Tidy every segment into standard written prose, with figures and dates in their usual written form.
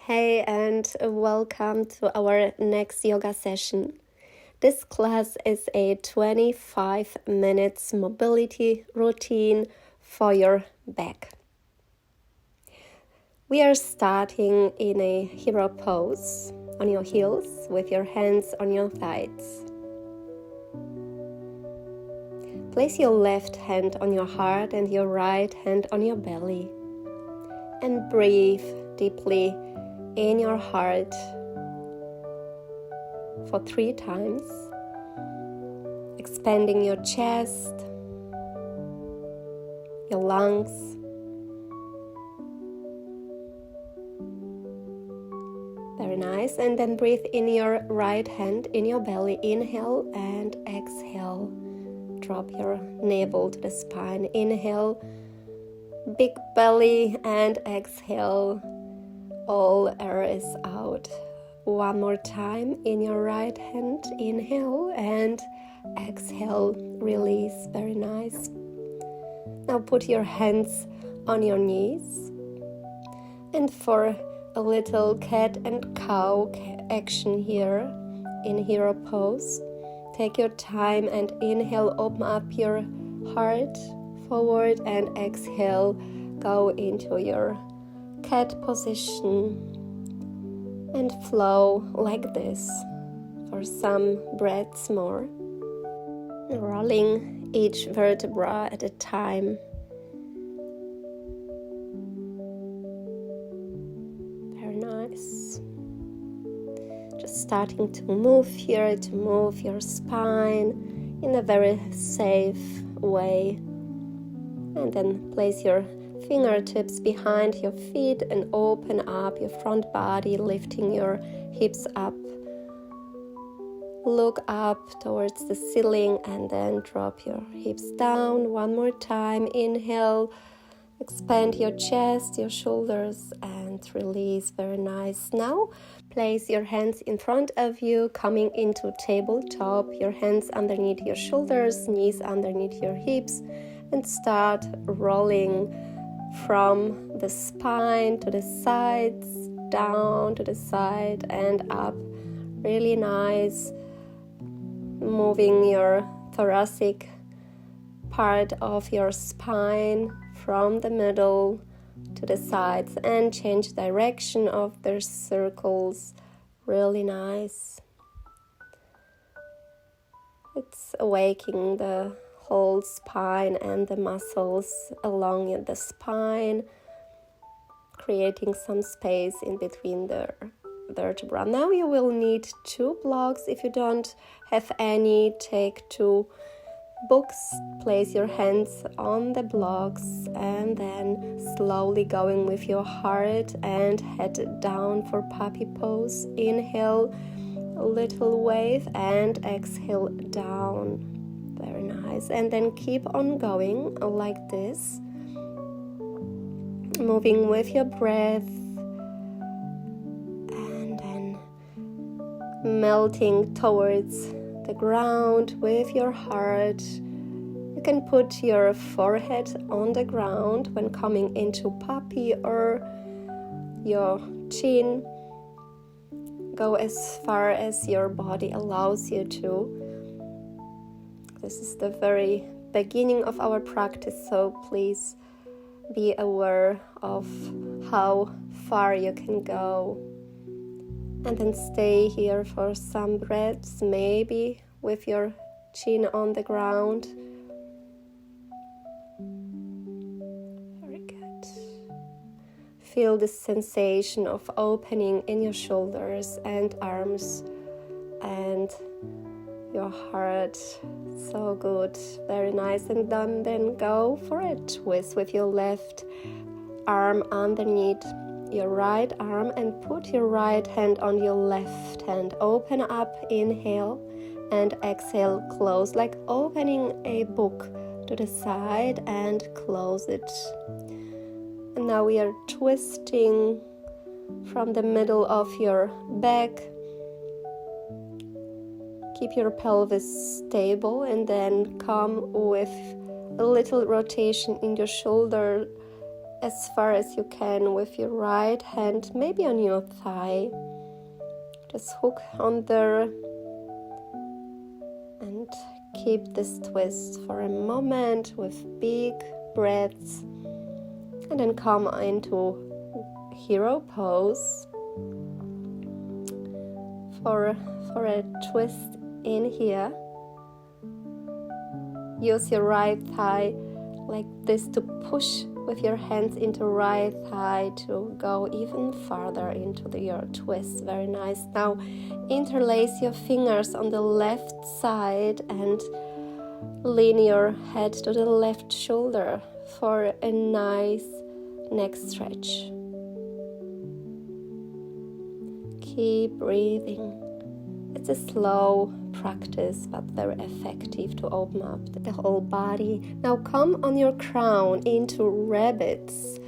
Hey, and welcome to our next yoga session. This class is a 25 minutes mobility routine for your back. We are starting in a hero pose on your heels with your hands on your thighs. Place your left hand on your heart and your right hand on your belly. And breathe deeply in your heart for 3 times, expanding your chest, your lungs, very nice. And then breathe in your right hand in your belly, inhale and exhale. Drop your navel to the spine, inhale, big belly, and exhale. All air is out. One more time in your right hand, inhale and exhale, release, very nice. Now put your hands on your knees, and for a little cat and cow action here in hero pose, take your time and inhale, open up your heart forward, and exhale, go into your cat position and flow like this for some breaths more, rolling each vertebra at a time. Very nice. Just starting to move here, to move your spine in a very safe way, and then place your fingertips behind your feet and open up your front body, lifting your hips up. Look up towards the ceiling and then drop your hips down. One more time. Inhale, expand your chest, your shoulders, and release. Very nice. Now place your hands in front of you, coming into tabletop. Your hands underneath your shoulders, knees underneath your hips, and start rolling from the spine to the sides, down to the side and up. Really nice. Moving your thoracic part of your spine from the middle to the sides and change direction of the circles. Really nice. It's awakening the whole spine and the muscles along the spine, creating some space in between the vertebra. Now you will need 2 blocks. If you don't have any, take 2 books, place your hands on the blocks, and then slowly going with your heart and head down for puppy pose. Inhale, a little wave, and exhale down. Very nice. And then keep on going like this, moving with your breath, and then melting towards the ground with your heart. You can put your forehead on the ground when coming into puppy, or your chin. Go as far as your body allows you to. This is the very beginning of our practice, so please be aware of how far you can go. And then stay here for some breaths, maybe with your chin on the ground. Very good. Feel the sensation of opening in your shoulders and arms and your heart. So good, very nice. And then go for a twist with your left arm underneath your right arm and put your right hand on your left hand. Open up, inhale, and exhale, close, like opening a book to the side, and close it. And now we are twisting from the middle of your back. Keep your pelvis stable, and then come with a little rotation in your shoulder as far as you can with your right hand, maybe on your thigh. Just hook on there and keep this twist for a moment with big breaths, and then come into hero pose for a twist in here. Use your right thigh like this to push with your hands into right thigh to go even farther into your twist. Very nice. Now interlace your fingers on the left side and lean your head to the left shoulder for a nice neck stretch. Keep breathing. It's a slow practice, but very effective to open up the whole body. Now come on your crown into rabbits,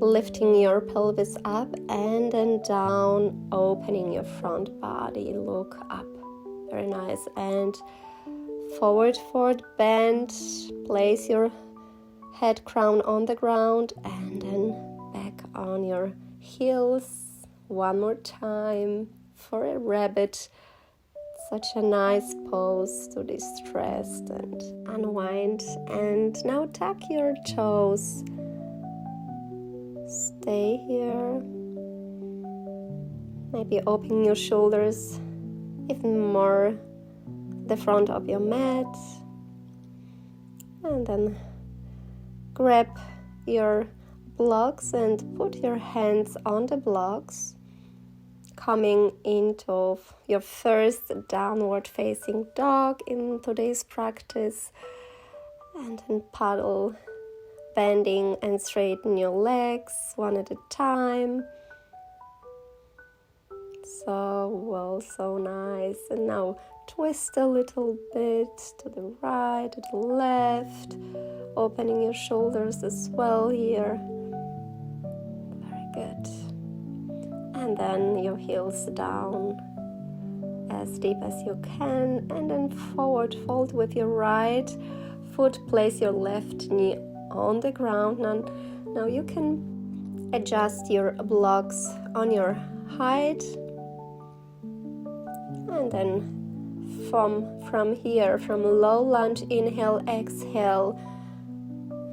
lifting your pelvis up and then down, opening your front body. Look up. Very nice. And forward bend. Place your head crown on the ground and then back on your heels. One more time for a rabbit. Such a nice pose to distress and unwind. And now tuck your toes. Stay here. Maybe open your shoulders even more, the front of your mat. And then grab your blocks and put your hands on the blocks, coming into your first downward facing dog in today's practice, and then paddle, bending and straighten your legs one at a time. So nice. And now twist a little bit to the right, to the left, opening your shoulders as well here. Very good. And then your heels down as deep as you can, and then forward fold with your right foot. Place your left knee on the ground. Now you can adjust your blocks on your height, and then from here, from low lunge, inhale, exhale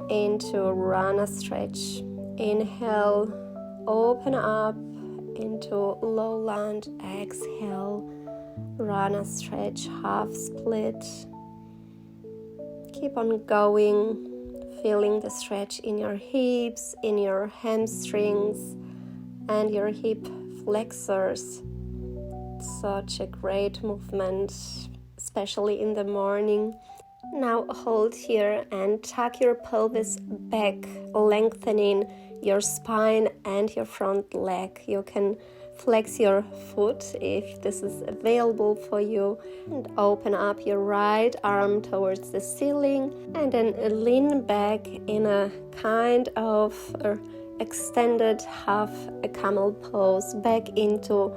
into Rana stretch. Inhale, open up into low lunge, exhale, Rana stretch, half split. Keep on going, feeling the stretch in your hips, in your hamstrings and your hip flexors. Such a great movement, especially in the morning. Now hold here and tuck your pelvis back, lengthening your spine and your front leg. You can flex your foot if this is available for you, and open up your right arm towards the ceiling, and then lean back in a kind of extended half a camel pose, back into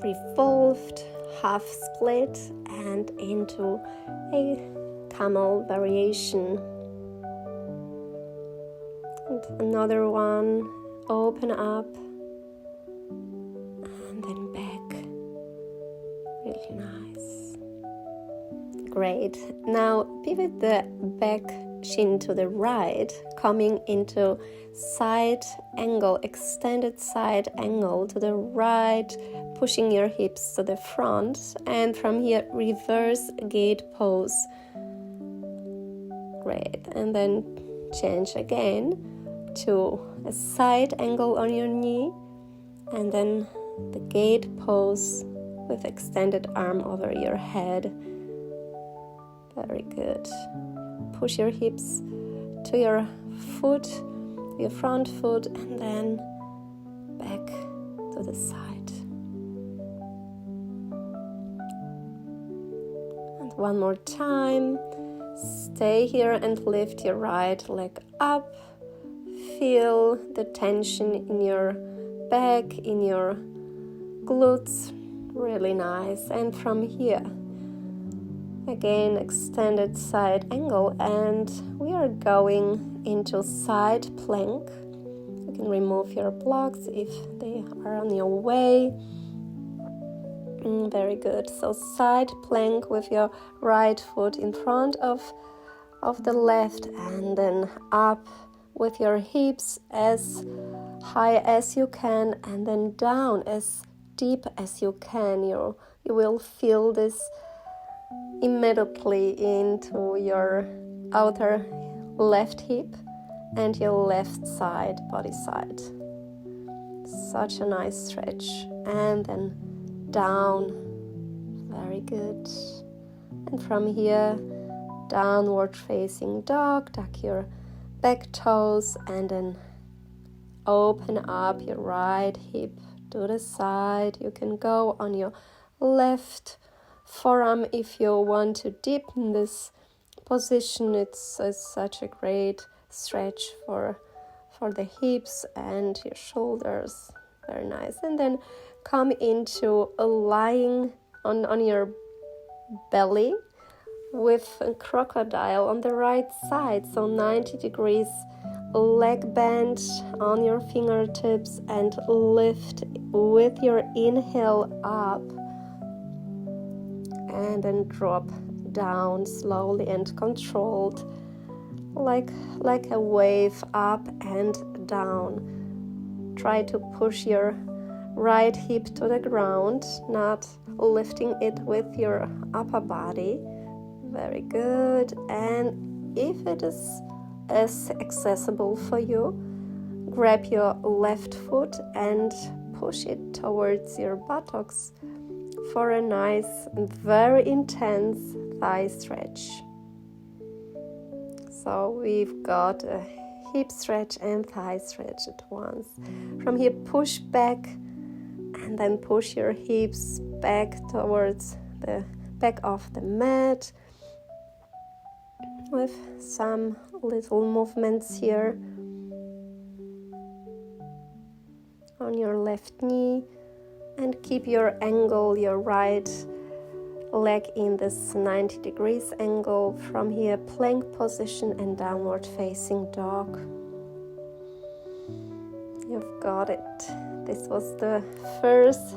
revolved half split and into a camel variation. And another one, open up and then back. Really nice. Great. Now pivot the back shin to the right, coming into side angle, extended side angle to the right, pushing your hips to the front, and from here reverse gate pose. Great. And then change again to a side angle on your knee, and then the gate pose with extended arm over your head. Very good. Push your hips to your foot, your front foot, and then back to the side. And one more time. Stay here and lift your right leg up. Feel the tension in your back, in your glutes. Really nice. And from here, again, extended side angle, and we are going into side plank. can remove your blocks if they are on your way. Very good. So side plank with your right foot in front of the left, and then up with your hips as high as you can, and then down as deep as you can. You will feel this immediately into your outer left hip and your left side, body side. Such a nice stretch. And then down. Very good. And from here, downward facing dog. Tuck your back toes and then open up your right hip to the side. You can go on your left forearm if you want to deepen this position. It's such a great stretch for the hips and your shoulders. Very nice. And then come into a lying on your belly with a crocodile on the right side, so 90 degrees leg bend on your fingertips, and lift with your inhale up and then drop down slowly and controlled, like a wave, up and down. Try to push your right hip to the ground, not lifting it with your upper body. Very good. And if it is as accessible for you, grab your left foot and push it towards your buttocks for a nice and very intense thigh stretch. So we've got a hip stretch and thigh stretch at once. From here, push back and then push your hips back towards the back of the mat with some little movements here on your left knee, and keep your angle, your right leg in this 90 degrees angle. From here, plank position and downward facing dog. You've got it. This was the first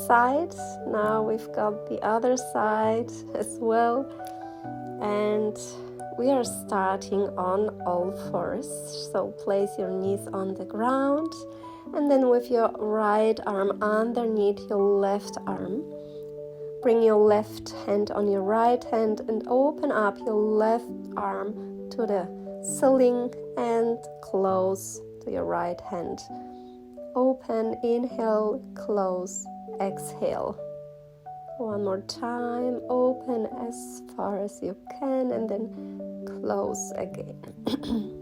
side. Now we've got the other side as well. And we are starting on all fours. So place your knees on the ground. And then with your right arm underneath your left arm, bring your left hand on your right hand and open up your left arm to the ceiling and close to your right hand. Open, inhale, close, exhale. One more time, open as far as you can and then close again.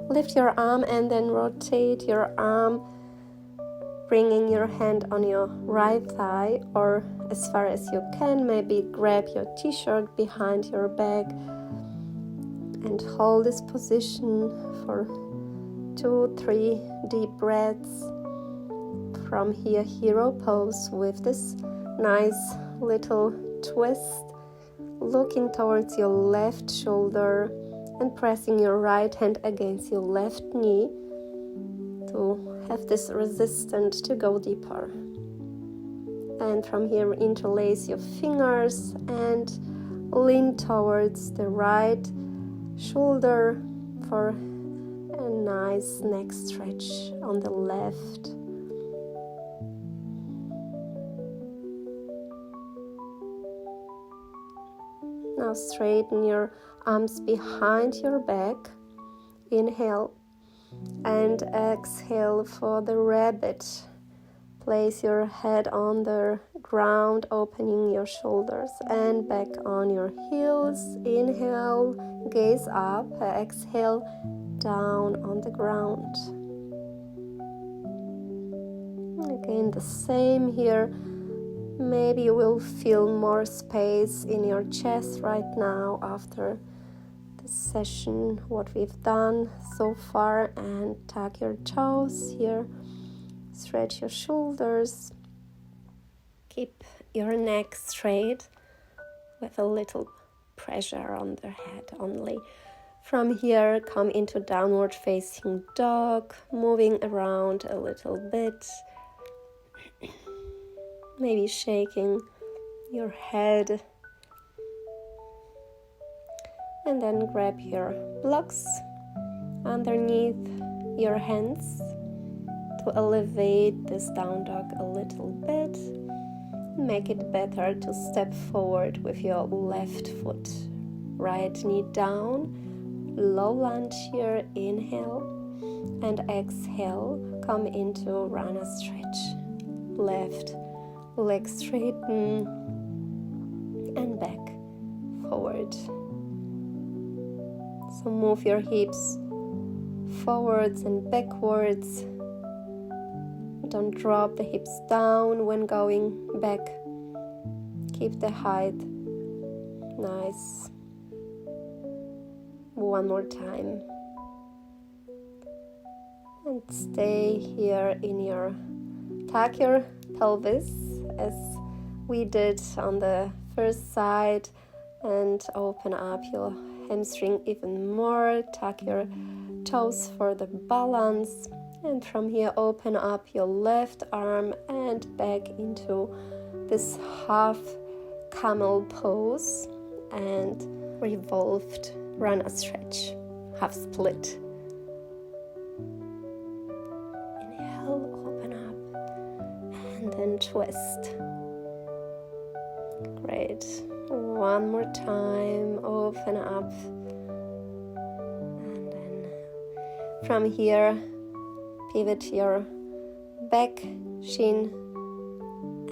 Lift your arm and then rotate your arm, bringing your hand on your right thigh, or as far as you can, maybe grab your t-shirt behind your back and hold this position for 2-3 deep breaths. From here, hero pose with this nice little twist, looking towards your left shoulder and pressing your right hand against your left knee to have this resistance to go deeper. And from here, interlace your fingers and lean towards the right shoulder for a nice neck stretch on the left. Now straighten your arms behind your back. Inhale and exhale for the rabbit. Place your head on the ground, opening your shoulders and back on your heels. Inhale, gaze up. Exhale, down on the ground. Again, the same here. Maybe you will feel more space in your chest right now after this session, what we've done so far. And tuck your toes here. Stretch your shoulders. Keep your neck straight with a little pressure on the head only. From here, come into downward facing dog, moving around a little bit, maybe shaking your head, and then grab your blocks underneath your hands to elevate this down dog a little bit. Make it better to step forward with your left foot, right knee down, low lunge here, inhale, and exhale, come into runner stretch. Left leg straighten and back forward. So move your hips forwards and backwards. Don't drop the hips down when going back. Keep the height nice. One more time. And stay here in your, tuck your pelvis as we did on the first side, and open up your hamstring even more. Tuck your toes for the balance, and from here open up your left arm and back into this half camel pose and revolved runner stretch, half split. Inhale, open up, and then twist. Great. One more time, open up, and then from here pivot your back shin,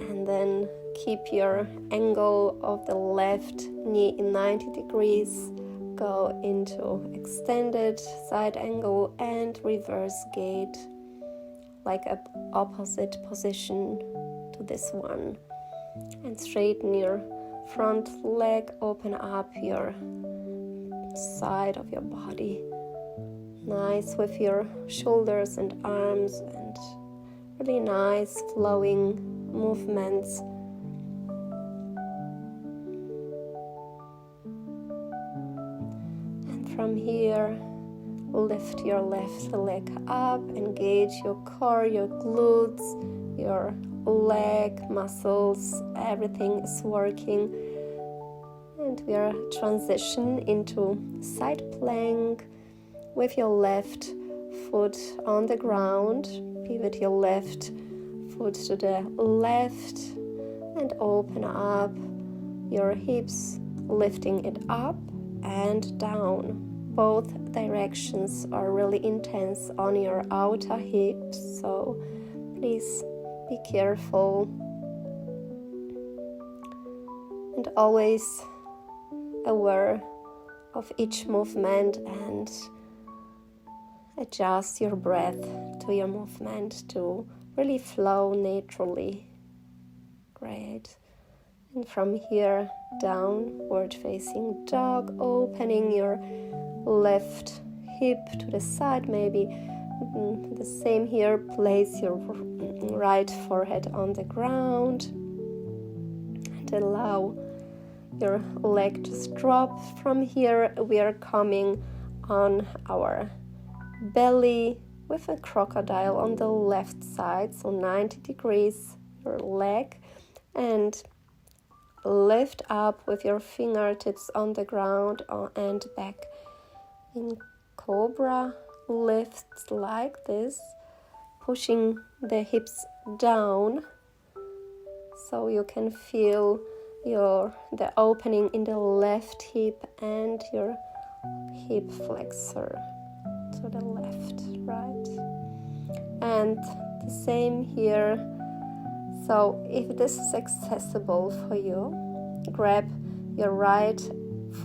and then keep your angle of the left knee in 90 degrees. Go into extended side angle and reverse gate, like an opposite position to this one. And straighten your front leg, open up your side of your body. Nice with your shoulders and arms, and really nice flowing movements. From here, lift your left leg up, engage your core, your glutes, your leg muscles, everything is working. And we are transition into side plank with your left foot on the ground. Pivot your left foot to the left and open up your hips, lifting it up and down. Both directions are really intense on your outer hips, so please be careful. And always aware of each movement, and adjust your breath to your movement to really flow naturally. Great. And from here, downward facing dog, opening your left hip to the side, maybe the same here. Place your right forehead on the ground and allow your leg to drop. From here, we are coming on our belly with a crocodile on the left side, so 90 degrees your leg, and lift up with your fingertips on the ground and back. In cobra, lifts like this, pushing the hips down so you can feel the opening in the left hip and your hip flexor to the left, right? And the same here. So if this is accessible for you, grab your right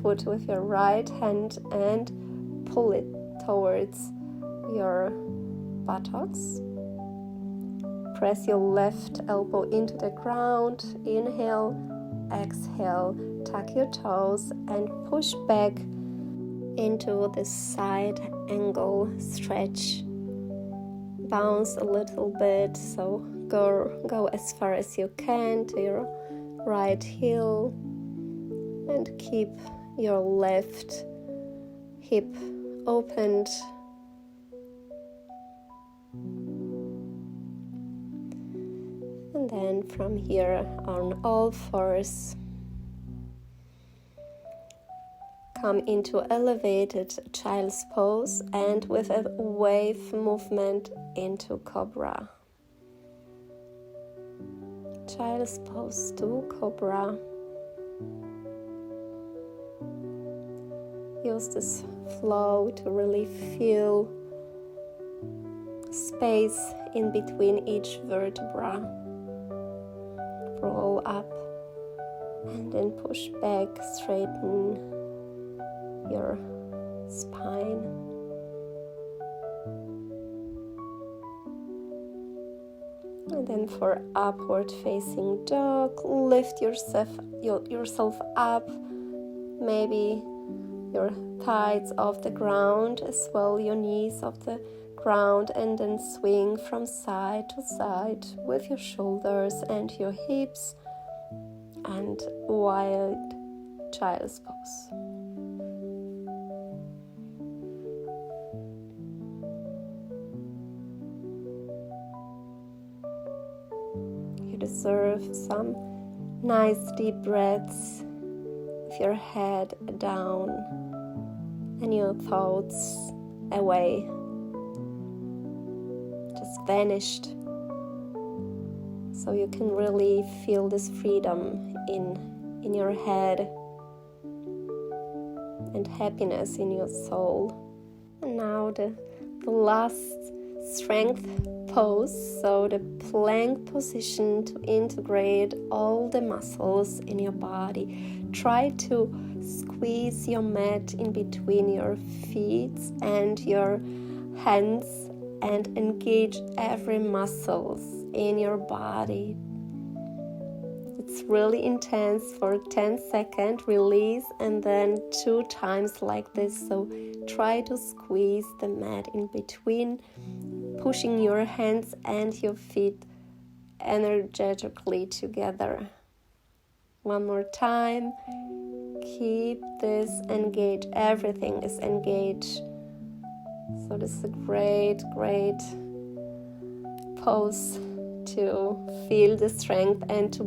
foot with your right hand and pull it towards your buttocks. Press your left elbow into the ground. Inhale, exhale, tuck your toes and push back into the side angle stretch. Bounce a little bit, so go as far as you can to your right heel, and keep your left hip opened. And then from here on all fours, come into elevated child's pose and with a wave movement into cobra. Child's pose to cobra. Use this flow to really feel space in between each vertebra. Roll up and then push back, straighten your spine. And then for upward facing dog, lift yourself up, maybe your thighs off the ground as well, your knees off the ground, and then swing from side to side with your shoulders and your hips, and wild child's pose. You deserve some nice deep breaths with your head down and your thoughts away, just vanished, so you can really feel this freedom in your head and happiness in your soul. And now the last strength pose, so the plank position, to integrate all the muscles in your body. Try to squeeze your mat in between your feet and your hands and engage every muscles in your body. It's really intense for 10 seconds, release, and then 2 times like this. So try to squeeze the mat in between, pushing your hands and your feet energetically together. One more time. Keep this engaged. Everything is engaged. So this is a great pose to feel the strength and to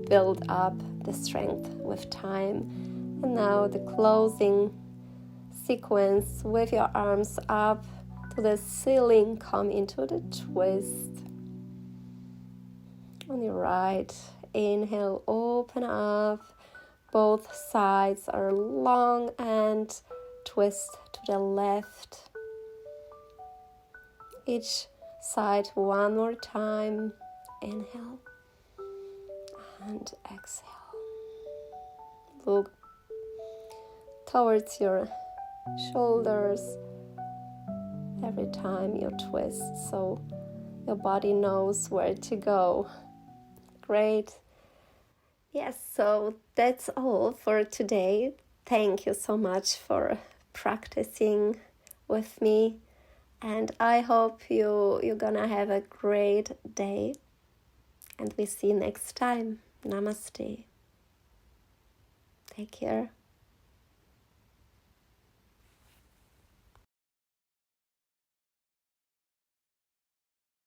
build up the strength with time. And now the closing sequence with your arms up to the ceiling. Come into the twist. On your right, inhale, open up. Both sides are long and twist to the left. Each side one more time. Inhale and exhale. Look towards your shoulders every time you twist, so your body knows where to go. Great. Yes, so that's all for today. Thank you so much for practicing with me, and I hope you're gonna have a great day, and we see you next time. Namaste. Take care.